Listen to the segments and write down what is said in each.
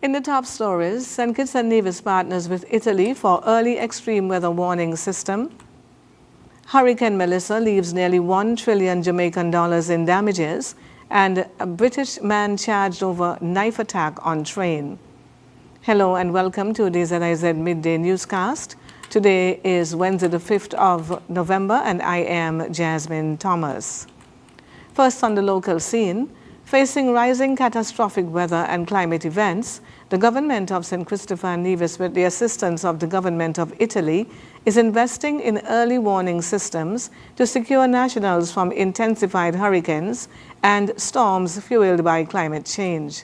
In the top stories, St. Kitts and Nevis partners with Italy for early extreme weather warning system. Hurricane Melissa leaves nearly 1 trillion Jamaican dollars in damages, and a British man charged over knife attack on train. Hello and welcome to the ZIZ Midday Newscast. Today is Wednesday the 5th of November and I am Jasmine Thomas. First on the local scene, facing rising catastrophic weather and climate events, the government of St. Christopher and Nevis, with the assistance of the government of Italy, is investing in early warning systems to secure nationals from intensified hurricanes and storms fueled by climate change.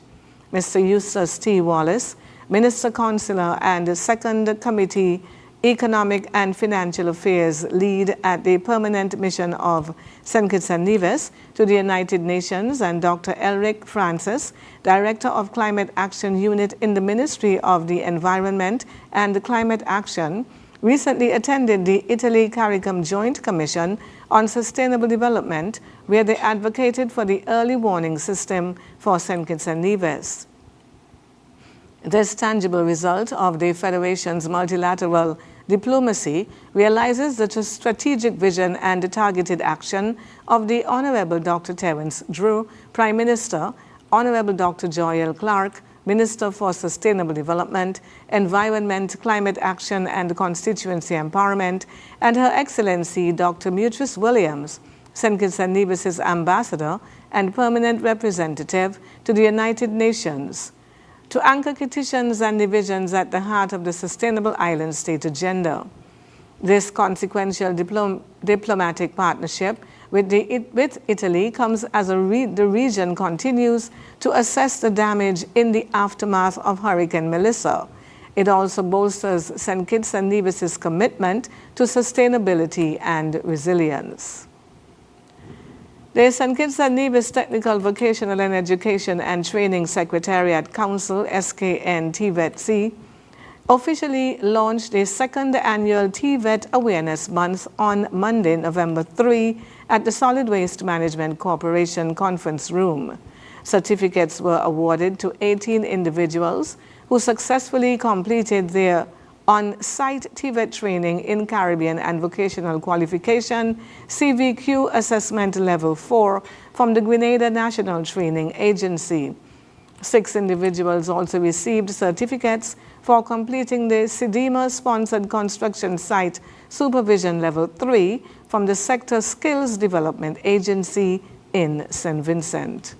Mr. Eustace T. Wallace, Minister Consular and Second Committee Economic and Financial Affairs lead at the Permanent Mission of St. Kitts and Nevis to the United Nations, and Dr. Elric Francis, Director of Climate Action Unit in the Ministry of the Environment and Climate Action, recently attended the Italy-CARICOM Joint Commission on Sustainable Development, where they advocated for the early warning system for St. Kitts and Nevis. This tangible result of the Federation's multilateral diplomacy realizes the strategic vision and the targeted action of the Honorable Dr. Terence Drew, Prime Minister, Honorable Dr. Joy L. Clark, Minister for Sustainable Development, Environment, Climate Action and Constituency Empowerment, and Her Excellency Dr. Mutrice Williams, St. Kitts and Nevis's Ambassador and Permanent Representative to the United Nations, to anchor petitions and divisions at the heart of the Sustainable Island State agenda. This consequential diplomatic partnership with Italy comes as the region continues to assess the damage in the aftermath of Hurricane Melissa. It also bolsters St. Kitts and Nevis's commitment to sustainability and resilience. The St. Kitts and Nevis Technical Vocational and Education and Training Secretariat Council, SKN TVET-C, officially launched the second annual TVET Awareness Month on Monday, November 3, at the Solid Waste Management Corporation Conference Room. Certificates were awarded to 18 individuals who successfully completed their on-site TVET training in Caribbean and Vocational Qualification CVQ Assessment Level 4 from the Grenada National Training Agency. 6 individuals also received certificates for completing the SEDEMA-sponsored construction site Supervision Level 3 from the Sector Skills Development Agency in St. Vincent.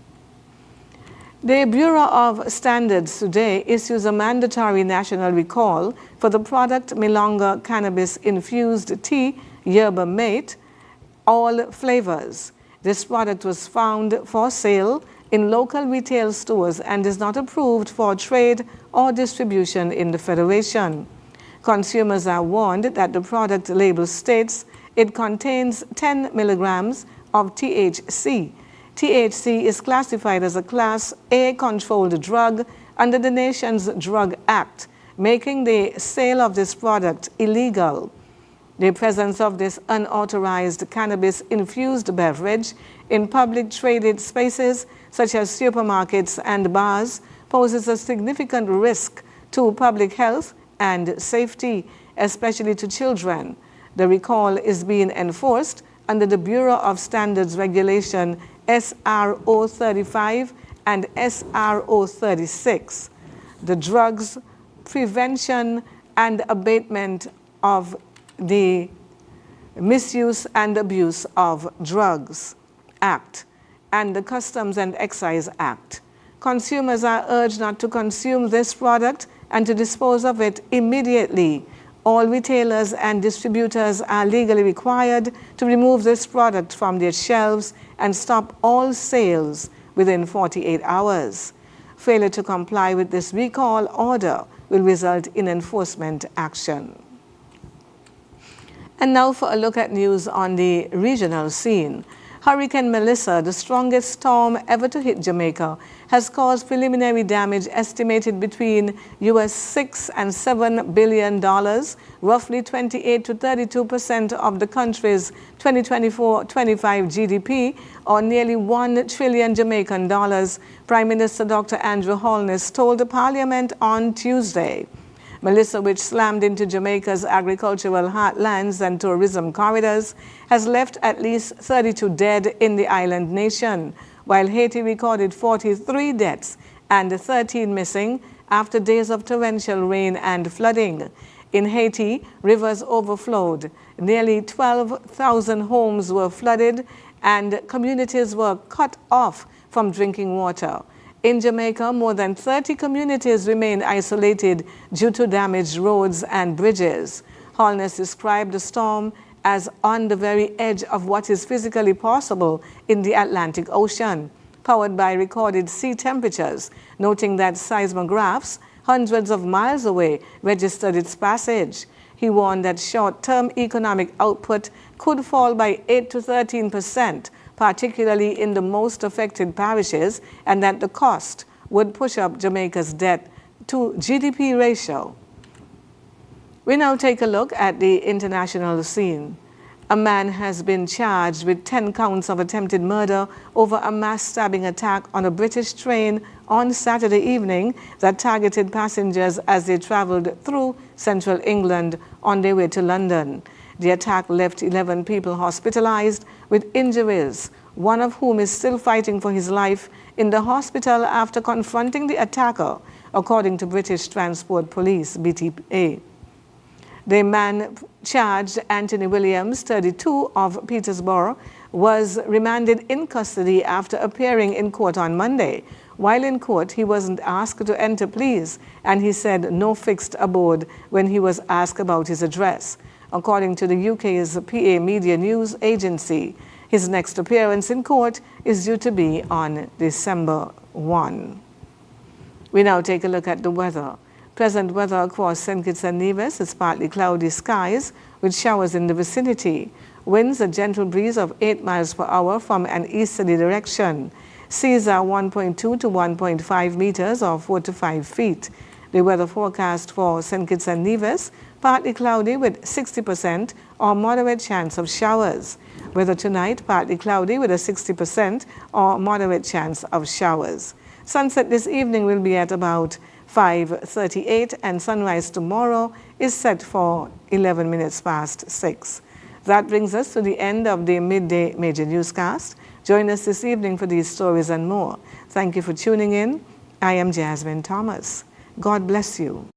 The Bureau of Standards today issues a mandatory national recall for the product Milonga Cannabis-Infused Tea Yerba Mate, all flavors. This product was found for sale in local retail stores and is not approved for trade or distribution in the Federation. Consumers are warned that the product label states it contains 10 milligrams of THC. THC is classified as a Class A controlled drug under the nation's Drug Act, making the sale of this product illegal. The presence of this unauthorized cannabis-infused beverage in public traded spaces such as supermarkets and bars poses a significant risk to public health and safety, especially to children. The recall is being enforced under the Bureau of Standards Regulation SRO 35 and SRO 36, the Drugs Prevention and Abatement of the Misuse and Abuse of Drugs Act, and the Customs and Excise Act. Consumers are urged not to consume this product and to dispose of it immediately. All retailers and distributors are legally required to remove this product from their shelves and stop all sales within 48 hours. Failure to comply with this recall order will result in enforcement action. And now for a look at news on the regional scene. Hurricane Melissa, the strongest storm ever to hit Jamaica, has caused preliminary damage estimated between $6 and $7 billion, roughly 28 to 32% of the country's 2024-25 GDP, or nearly $1 trillion Jamaican dollars, Prime Minister Dr. Andrew Holness told the Parliament on Tuesday. Melissa, which slammed into Jamaica's agricultural heartlands and tourism corridors, has left at least 32 dead in the island nation, while Haiti recorded 43 deaths and 13 missing after days of torrential rain and flooding. In Haiti, rivers overflowed. Nearly 12,000 homes were flooded and communities were cut off from drinking water. In Jamaica, more than 30 communities remain isolated due to damaged roads and bridges. Holness described the storm as on the very edge of what is physically possible in the Atlantic Ocean, powered by recorded sea temperatures, noting that seismographs hundreds of miles away registered its passage. He warned that short-term economic output could fall by 8 to 13%, particularly in the most affected parishes, and that the cost would push up Jamaica's debt to GDP ratio. We now take a look at the international scene. A man has been charged with 10 counts of attempted murder over a mass stabbing attack on a British train on Saturday evening that targeted passengers as they traveled through central England on their way to London. The attack left 11 people hospitalized with injuries, one of whom is still fighting for his life in the hospital after confronting the attacker, according to British Transport Police, BTA. The man charged, Anthony Williams, 32, of Petersburg, was remanded in custody after appearing in court on Monday. While in court, he wasn't asked to enter pleas, and he said no fixed abode when he was asked about his address. According to the UK's PA Media News Agency, his next appearance in court is due to be on December 1. We now take a look at the weather. Present weather across St. Kitts and Nevis is partly cloudy skies with showers in the vicinity. Winds a gentle breeze of 8 miles per hour from an easterly direction. Seas are 1.2 to 1.5 meters or 4 to 5 feet. The weather forecast for St. Kitts and Nevis, partly cloudy with 60% or moderate chance of showers. Weather tonight, partly cloudy with a 60% or moderate chance of showers. Sunset this evening will be at about 5:38, and sunrise tomorrow is set for 11 minutes past 6. That brings us to the end of the Midday Major Newscast. Join us this evening for these stories and more. Thank you for tuning in. I am Jasmine Thomas. God bless you.